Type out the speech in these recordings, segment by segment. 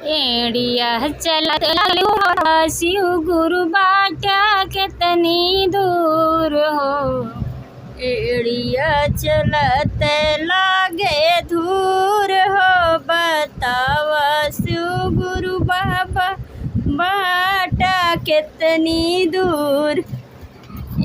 एड़िया चलत लागलू शिव गुरु बाटा कितनी दूर हो। एड़िया चलत लागे दूर हो, बतावा शिव गुरु बाबा बाटा कितनी दूर।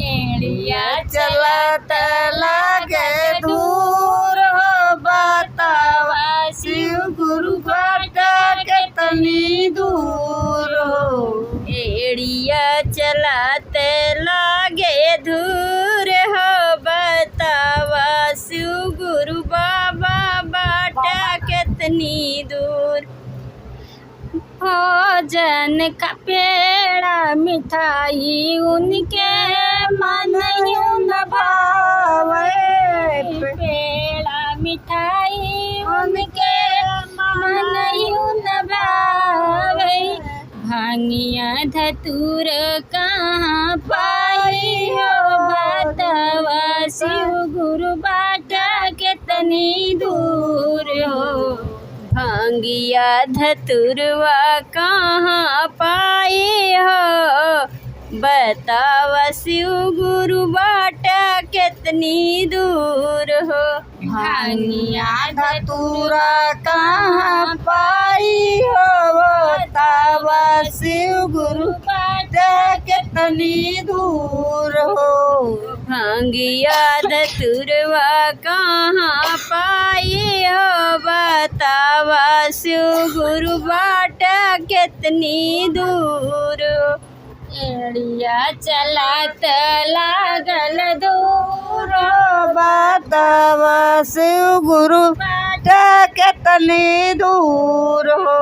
एड़िया चलत लागे दूर हो, बतावा शिव गुरु बाटा कितनी दूर हो। एड़िया चलत लागे दूर हो, बतावा शिव गुरु बाबा बाटा कितनी दूर। भोजन का पेड़ा मिठाई उनके मन यूं न भावे, पेड़ा मिठाई उनके मन यूं न भावे। भांगिया धतूर कहाँ पाई हो, बतावा शिव गुरु बाटा कितनी दूर हो। भांगिया धतुरवा कहाँ पाई हो, बतावा शिव गुरु बाटा कितनी दूर हो। भांगिया धतुरा कहाँ पाई हो, बतावा शिव गुरु बाटा कितनी दूर हो। भांगिया धतुरवा कहाँ पाई हो, बतावा शिव गुरु बाटा कितनी दूर हो। एड़िया चलत लागल दूर हो, बतावा शिव गुरु बाटा कितनी दूर हो।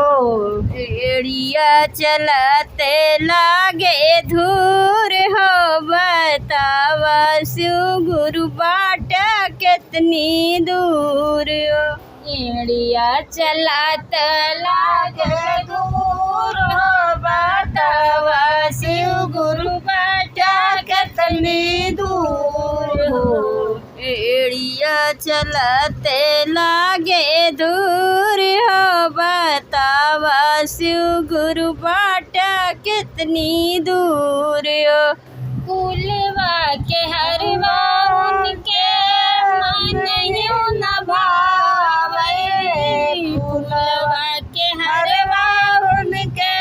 एड़िया चलत लागे दूर हो, बतावा शिव गुरु बाटा कितनी दूर हो। एड़िया चलत लागे दूर हो, बतावा शिव गुरु बाटा कितनी दूर हो। एड़िया चलत लागे दूर हो, बतावा शिव गुरु बाटा कितनी दूर हो। फूलवा के हरवा उनके मन यूं न भावे, फूलवा के हरवा उनके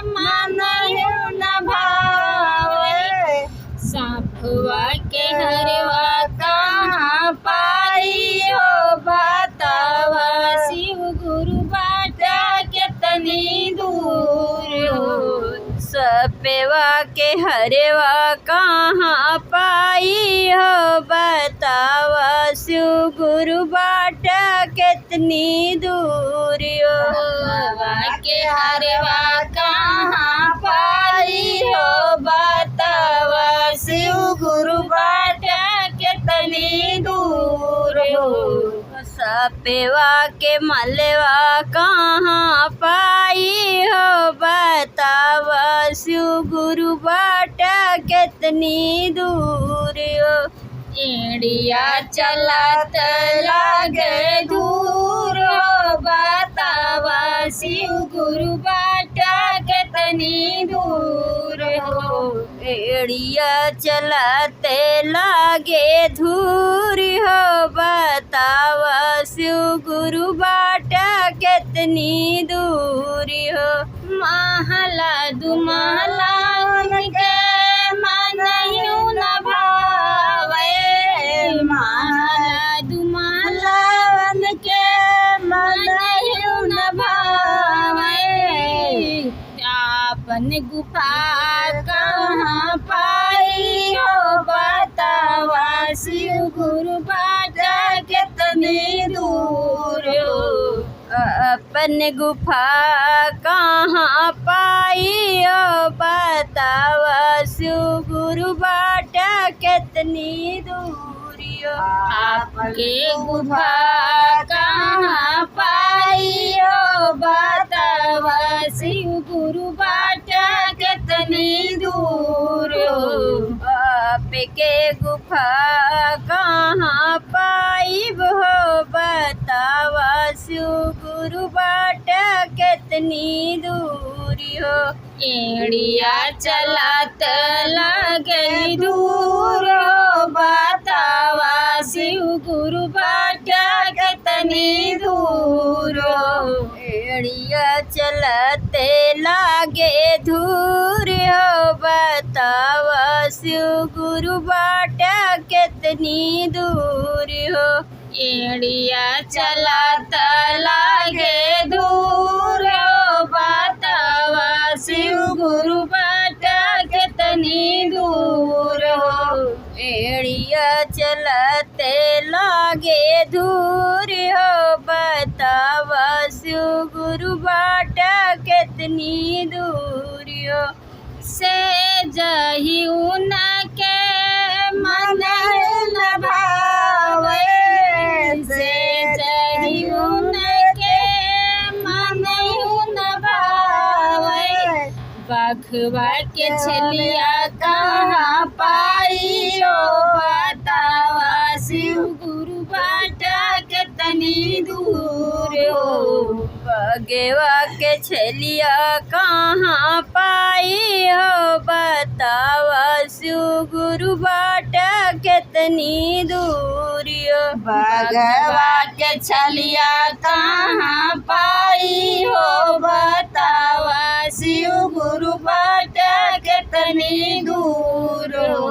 मन यूं न भावे। सांपवा के हरवा कहाँ पाई हो, बतावा शिव गुरु बाटा कितनी दूर हो। सपेवा के हरवा कहाँ पाई हो, बतावा शिव गुरु बाटा कितनी दूर हो। सपेवा के हरवा कहाँ पाई हो, बतावा शिव गुरु बाटा कितनी दूर हो। सपेवा के मलवा कहाँ पाई हो, बतावा शिव गुरु बाटा कितनी दूर हो। एड़िया चलत लागे दूर हो, बतावा शिव गुरु बाटा कितनी दूर हो। एड़िया चलत लागे दूर हो, बतावा शिव गुरु बाटा कितनी दूर हो। महला दुमहला उनके मन यूं न भावे, महला दुमहला उनके मन यूं न भावे। आपन गुफा कहाँ पाई हो, बतावा शिव गुरु बाटा कितनी दूर हो। अपन गुफा कहाँ पाई हो, बतावा शिव गुरु बाटा कितनी दूर हो। आपके गुफा कहाँ पाई हो, बतावा शिव गुरु बाटा कितनी दूर हो। आपके गुफा कहाँ पाई हो, बतावा शिव गुरु बाटा कितनी कितनी दूरी हो। एड़िया चलत लगे दूर हो, बतावा शिव गुरु बाटा कितनी दूर हो। एड़िया चलते लागे दूर हो, बतावा शिव गुरु बाटा कितनी दूर हो। एड़िया चलत लागे दूर हो, बतावा शिव गुरु बाटा कितनी दूर हो। एड़िया चलते लागे दूर हो, बतावा शिव गुरु बाटा कितनी दूर हो। से जही उनके मन न भावे, से जही उनके मन न भावे। बघवा के छलिया कहाँ पाई हो, बतावा शिव गुरु बाटा कितनी दूर हो। बघवा के छलिया कहाँ पाई हो, बतावा शिव गुरु बाटा कितनी दूर हो। बघवा के छलिया कहाँ पाई हो, बतावा शिव गुरु बाटा कितनी दूर हो।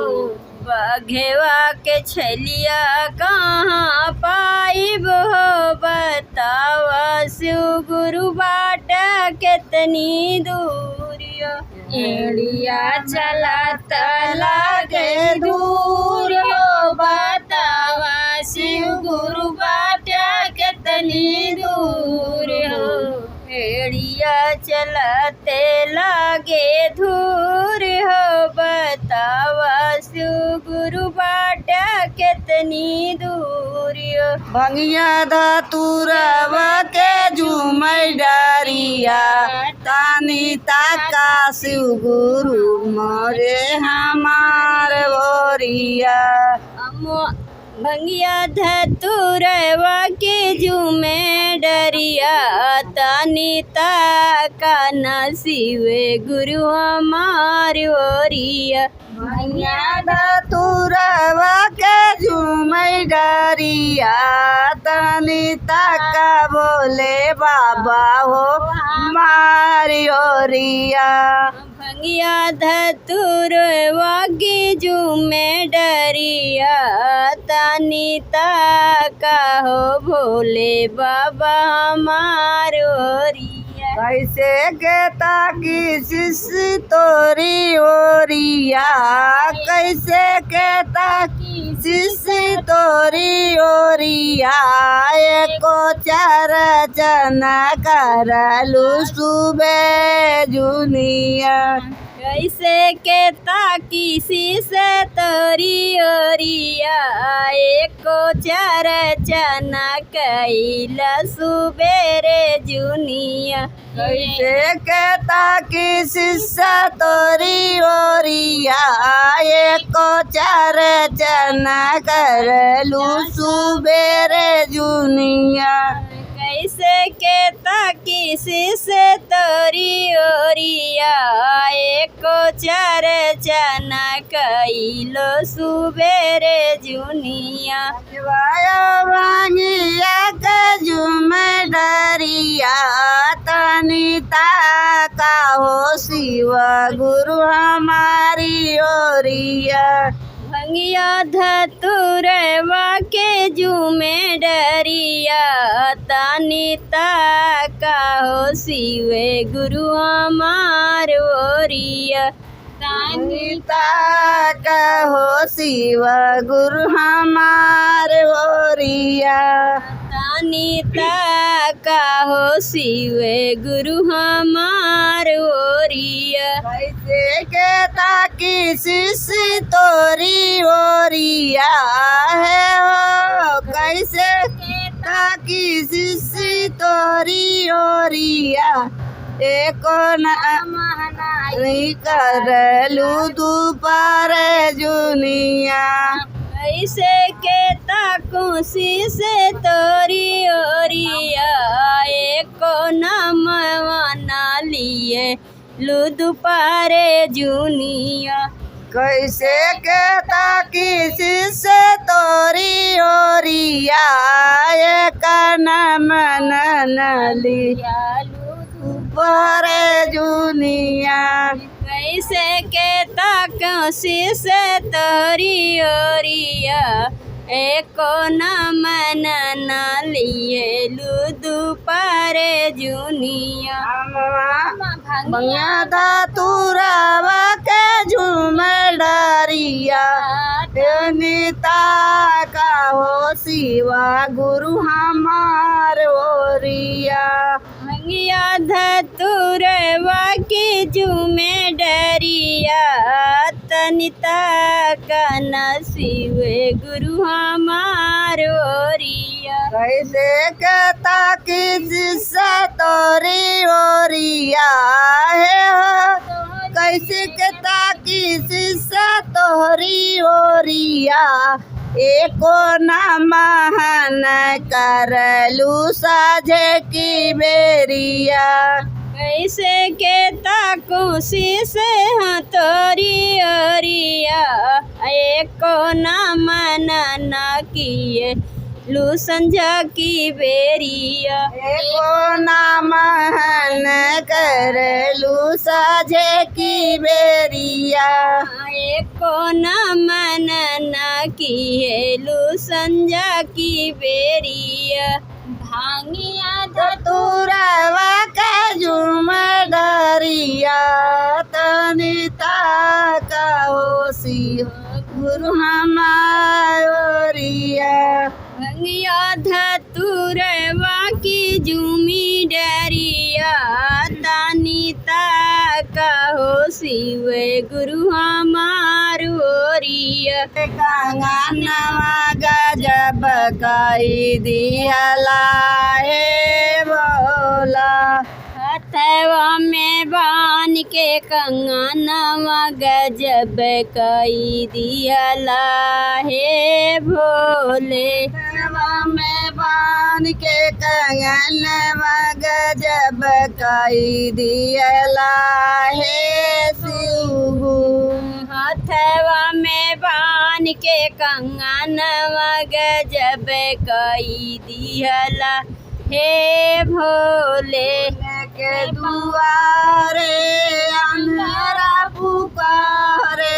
बघवा के छलिया कहाँ पाइब हो, बतावा शिव गुरु बाटा कितनी दूर हो। एड़िया चलत लागे दूर हो, बतावा शिव गुरु बाटा कितनी दूर हो। एड़िया चलते लागे दूर हो, बतावा शिव गुरु बाटा कितनी दूर हो। भंगिया धतुरवा के झूमै डारिया, तानी ताका शिव गुरु मोरे हमार बोरिया। भंगिया धतुरवा के झूमे डरिया, तानी ताका न शिवे गुरु हमार ओरिया। भंगिया धतुरवा के झूमै डारिया, तानी ताका बोले बाबा हो मारी ओरिया। भंगिया धतुरवा के झूमे डरिया, तानी ताका हो भोले बाबा हमार ओरिया। कैसे के ताकी शिष्य तोरी ओरिया, कैसे के ताकी शिष्य तोरी ओरिया। एको चार जना करलू सुबह जुनिया, कैसे के ताकी से तोरी ओरिया। एको चार चना कैला सुबेरे जुनिया। कैसे के ताकी शिष्य तोरी ओरिया, एको चार जना करलू सुबेरे जुनिया। कैसे के ताकी से तोरी ओरिया, एको चार चना कैलो सुबेरे जुनिया। भंगिया के झूमै डरिया, तानी ताका हो शिव गुरु हमारी ओरिया। भंगिया धतुरवा के झूमे डरिया, तानी ताका हो शिवे गुरु हमार ओरिया। तानी ताका हो शिव गुरु हमार ओरिया। तानी ताका हो शिवे गुरु हमार ओरिया। कैसे के ताकी शिष्य तोरी ओरिया है हो, कैसे के ताकी शिष्य तोरी ओरिया। एको नहीं करलू दोपहर जुनिया, कैसे के ताकू से तोरी ओरिया एको नमवाना लिए लुदु पारे जुनिया कैसे के ताकी से तोरी ओरिया एक नमन नली परे जुनिया कैसे के ताकू से तोरी ओरिया एको नमन लिए लुदु पारे जुनिया भंगिया धतुरवा के झूमर डरिया नीता का हो शिवा गुरु हमार ओरिया भंगिया धतुरवा के झूमे डरिया तनिता का नसीबे गुरु हमार ओरिया कैसे कहता कि जिससे तोरी ओरिया है हो कैसे कहता कि जिससे तोरी ओरिया एको नमन करलू साझे की बेरिया कैसे के ताकू से तोरी ओरिया एको नमन न किए लू संझा की बेरिया एको नमन करलू साझे की बेरिया एको नमन न किए लू संझा की बेरिया भांगिया धतुरवा के झूमर डरिया तनिता का होशी गुरु हमारिया भंगिया धतुरवा की झूमी डरिया तानिता का हो शिवे गुरु हमार ओरिया कंगनवा गजब कई दिहला हे बोला हथवा में बान के कंगनवा गजब कई दिहला हे भोले में बान के कंगनवा गजब कई दिहला हे शिवू हथवा में बान के कंगनवा गजब कई दिहला हे भोले के दुआरे अंधारा पुकारे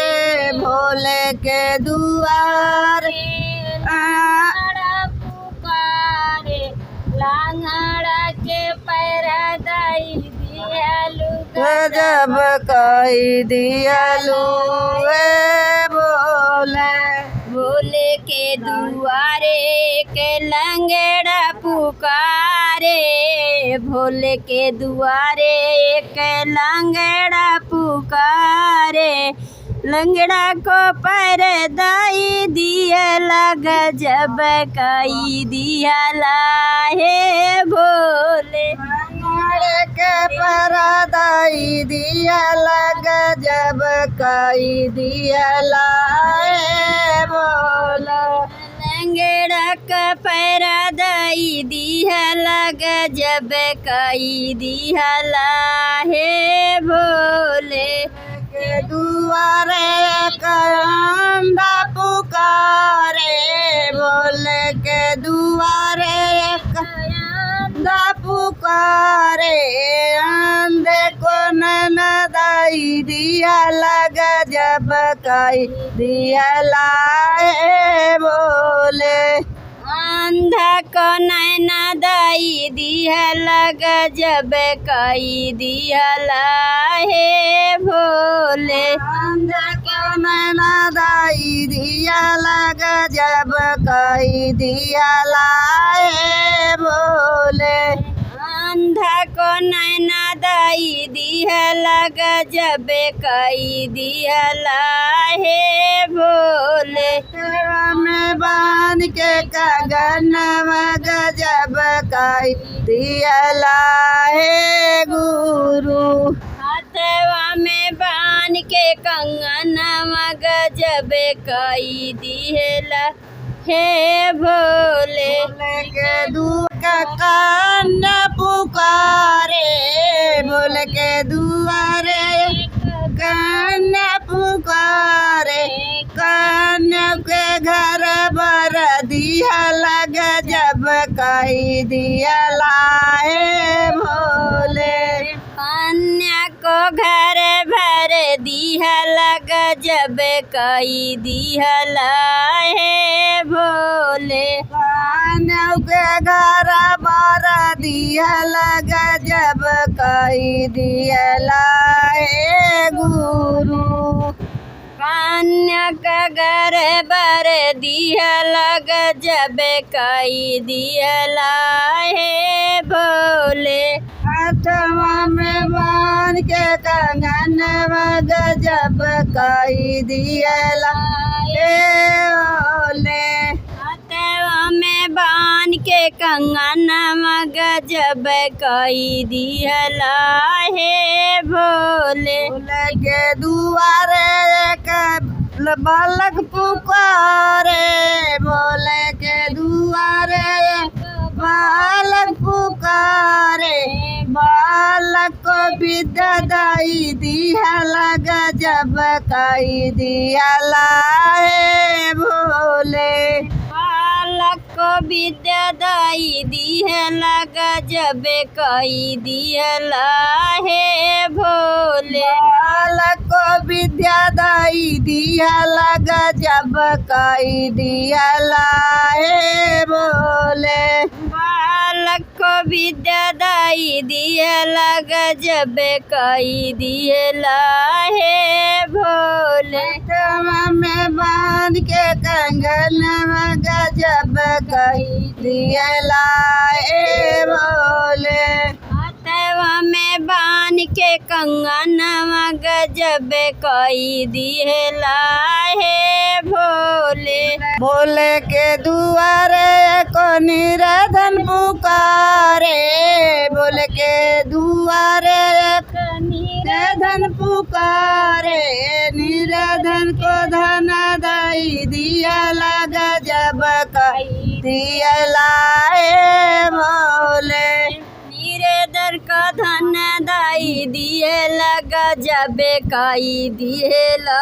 भोले के दुआरे पुकारे लांगड़ा के पैरा दाई दियालू गजब कई दियालू बोले भोले के दुआरे के लंगड़ा पुकारे भोले के दुआरे के लंगड़ा पुकारे लंगड़ा को पर दाई दिया गजब कई दिया हे भोले के परदाई दिया गजब कई दिया बोला लंगड़ा का पैरा दाई दिहला गजब कई दिहला हे भोले के दुआरे कंदा पुकारे भोले के दुआरे कंदा पुकारे अंधे को नदाई दिया गजब कई दिया बोले अंधा को नैना दाई दिहला गजब कई दिहला हे भोले अंधा को नैना दाई दिया गजब कई दिया बोले अंधा को नैना दाई दिहला गजब कई दिहला हे भोले में बांध के कंगनवा गजब कई दिया हे गुरु हाथवा में बांध बान के कंगनवा गजबे कई दिहला हे भोले। भोले के दुआ कान पुकारे, भोले के दुआरे कान पुकारे, कान के घर बर दिहला गजब कई दिहला हे भोले। कन्या को घर भर दिहला गजब कई दिहला हे भोले। कान्या के घर बर दिहला गजब कई दिहला हे गुरु। कन्या का घर भर दिहला गजब कई दिहला हे भोले। हाथवा में बांध के कंगनवा गजब कई दिहला हे भोले। हाथवा में बान के कंगनवा गजब कई दिहला हे भोले। भोले के दुआरे एक बालक पुकारे, भोले के दुआरे एक बालक पुकारे, बालक को विद्या दाई दिहला गजब कई दिहला हे भोले। बालक को विद्या दाई दिहला गजब कई दिहला हे भोले। बालक को विद्या दाई दिहला गजब कई दिहला हे भोले। बालक को विद्या दाई दिहला गजब कई दिहला हे भोले। हाथवा में बांध के कंगनवा गजब कई दिहला हे भोले। हाथवा में बान के कंगनवा गजब कई दिहला हे भोले। भोले के दुआरे को निराधन पुकारे, भोले के दुआरे निराधन पुकारे, निराधन को धन दाई दिहला गजब कई दिहला हे भोले। निरेदर का धन दाई दिहला गजब कई दिहला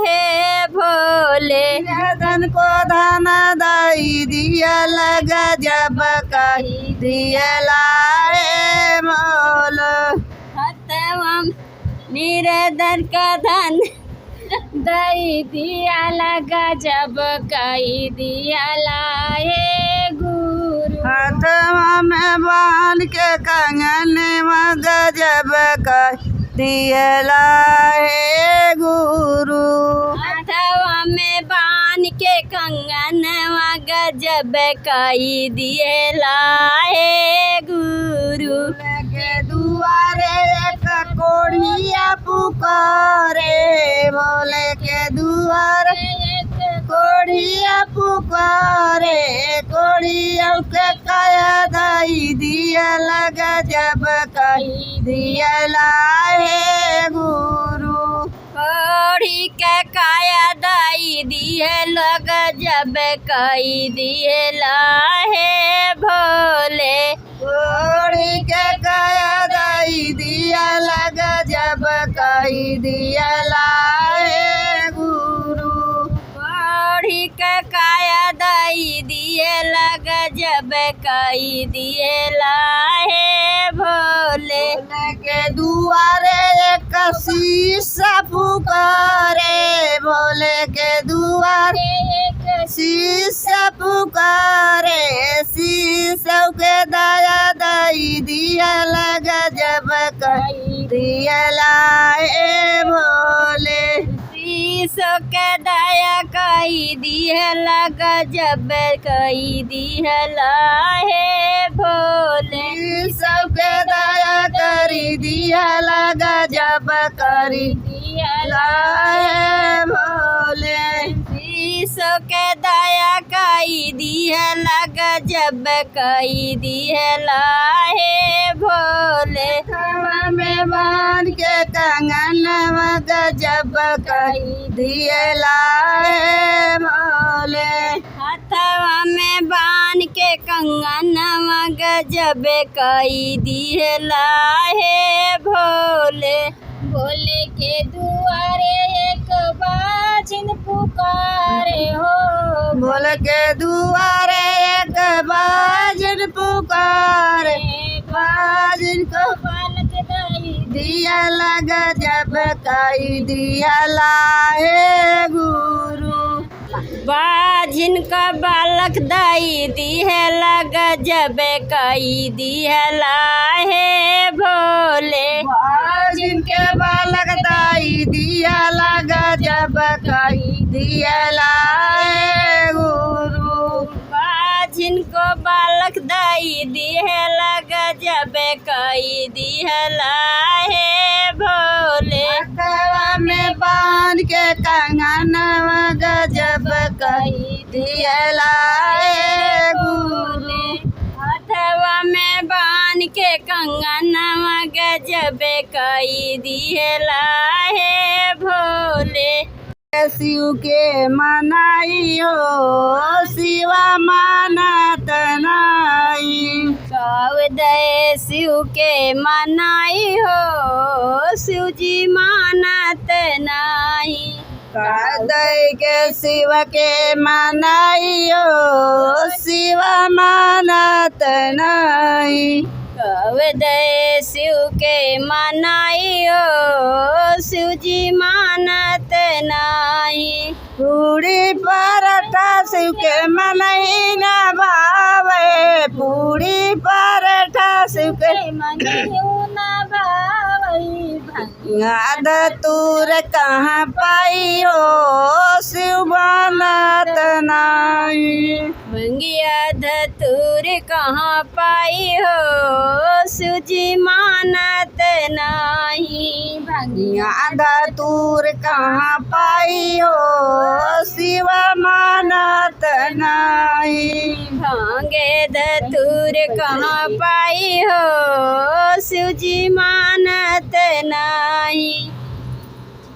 हे भोले। निराधन को धन दाई दिहला गजब कई दिहला हे भोले। हाथवा निरेदर का धन दाई दिहला गजब कई दिहला हे गुरु। हाथवा में बांध के कंगनवा गजब कई दिहला हे गुरु। हाथवा में बान के कंगनवा गजब कई दिहला हे गुरु। भोले के दुआरे एक कोढ़िया पुकारे, भोले के दुआरे एक कोढ़िया पुकारे, कोढ़िया के काया दाई दिहला गजब कई दिहला हे गुरु। कोढ़ी के काया दाई दिहला गजब कई दिहला हे भोले। कोढ़ी के काया दाई दिहला गजब कई दिहला हे गुरु। कोढ़ी के काया दाई दिहला गजब कई दिहला हे भोले। भोले के दुआरे एक शीशा पुकारे, भोले के दुआरे एक शीशा पुकारे, शीशा के दया दाई दिहला गजब कई दिहला हे भोले। शीशो के दया कई दिहला गजब कई दिहला हे भोले। सबके दया करी दिहला गजब करी दिहला हे भोले। शीशो के दया कई दिहला गजब कई दिहला हे भोले। हाथवा में बांध के कंगनवा गजब कई दिहला है भोले। हथवा में बान के कंगनवा गजब कई दिहला है भोले। भोले के दुआरे एक बाजिन पुकारे हो। भोले के दुआरे एक बाजिन पुकारे, बाजिन को बालक दाई दिहला गजब कई दिहला है गुरु। बाजिन का बालक दाई दिहला गजब कई दिहला है भोले। बाजिन के बालक दाई दिहला गजब कई दिहला है गुरु। बाजिन को बालक दाई दिहला गजब कई दिहला है भोले। हथवा में बांध के कंगनवा गजब कई दिहला है गुरु। हथवा में बान के कंगनवा गजब कई दिहला है भोले। शिव के मनाई हो शिवा मानत नाई। कवदय शिव के मनाई हो शिव जी मानत नाही। कादय के शिव के मनाई हो शिवा मानत नाई। कवदय शिव के मनाई हो शिव जी मानत नाही। पूरी पराठा शिव के मनई न भावे, पूरी पराठा शिव के धतूर कहाँ पाई हो शिव मानत नाई। भंगिया धतूर कहाँ पाई हो शिव जी मानत नाही। भंगिया धतूर कहाँ पाई हो शिव मानत नाई। भांगे धतूर कहाँ पाई हो शिव जी मानत नाही।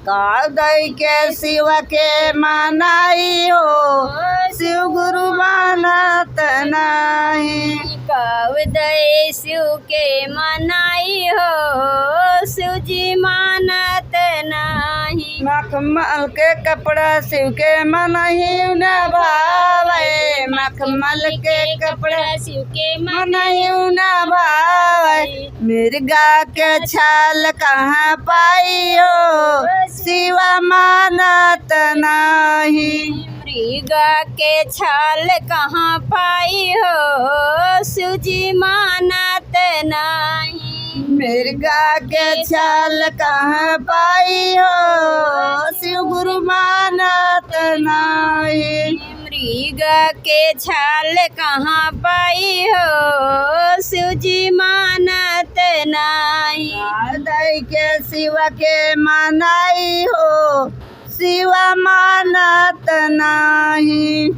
कादय के शिव के मनाई हो शिव गुरु मानत नाही। कवदय शिव के मनाई हो शिव जी मानत नाही। मखमल के कपड़ा शिव के मनही न भावे, मखमल के कपड़ा शिव के मनही न भावे। मिर्गा के छाल कहाँ पाई हो शिव मानत नाही। मृगा के छाल कहाँ पाई हो शिव जी मानत नाही। मिर्गा के छाल कहाँ पाई हो शिव गुरु मानत नाही। मृगा के छाल कहाँ पाई हो शिव जी मानत नाही। कादय के शिव के मनाई हो शिव मानत नाही।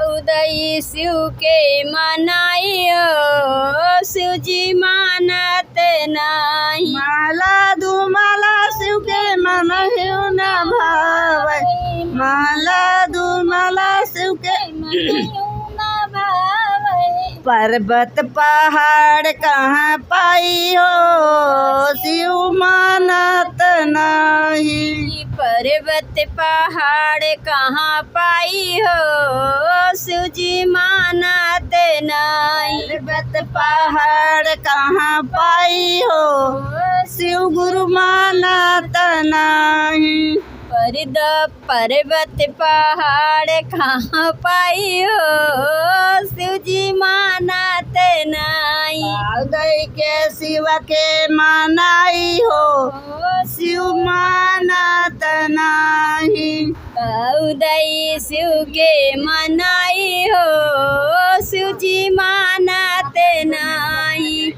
उदय शिव के मनाई हो शिव जी मानत नाही। माला दुमाला शिव के मनहि न भावे, माला दुमाला शिव के पर्वत पहाड़ कहाँ पाई हो शिव मानत नाही। पर्वत पहाड़ कहाँ पाई हो शिव जी मानत नाही। पर्वत पहाड़ कहाँ पाई हो शिव गुरु मानत नाही। पर्वत पहाड़ कहाँ पाई हो शिव जी मानत नाही। कादय के शिव के मनाई हो शिव मानत नाही। उदय शिव के मनाई हो शिव जी मानत नाही।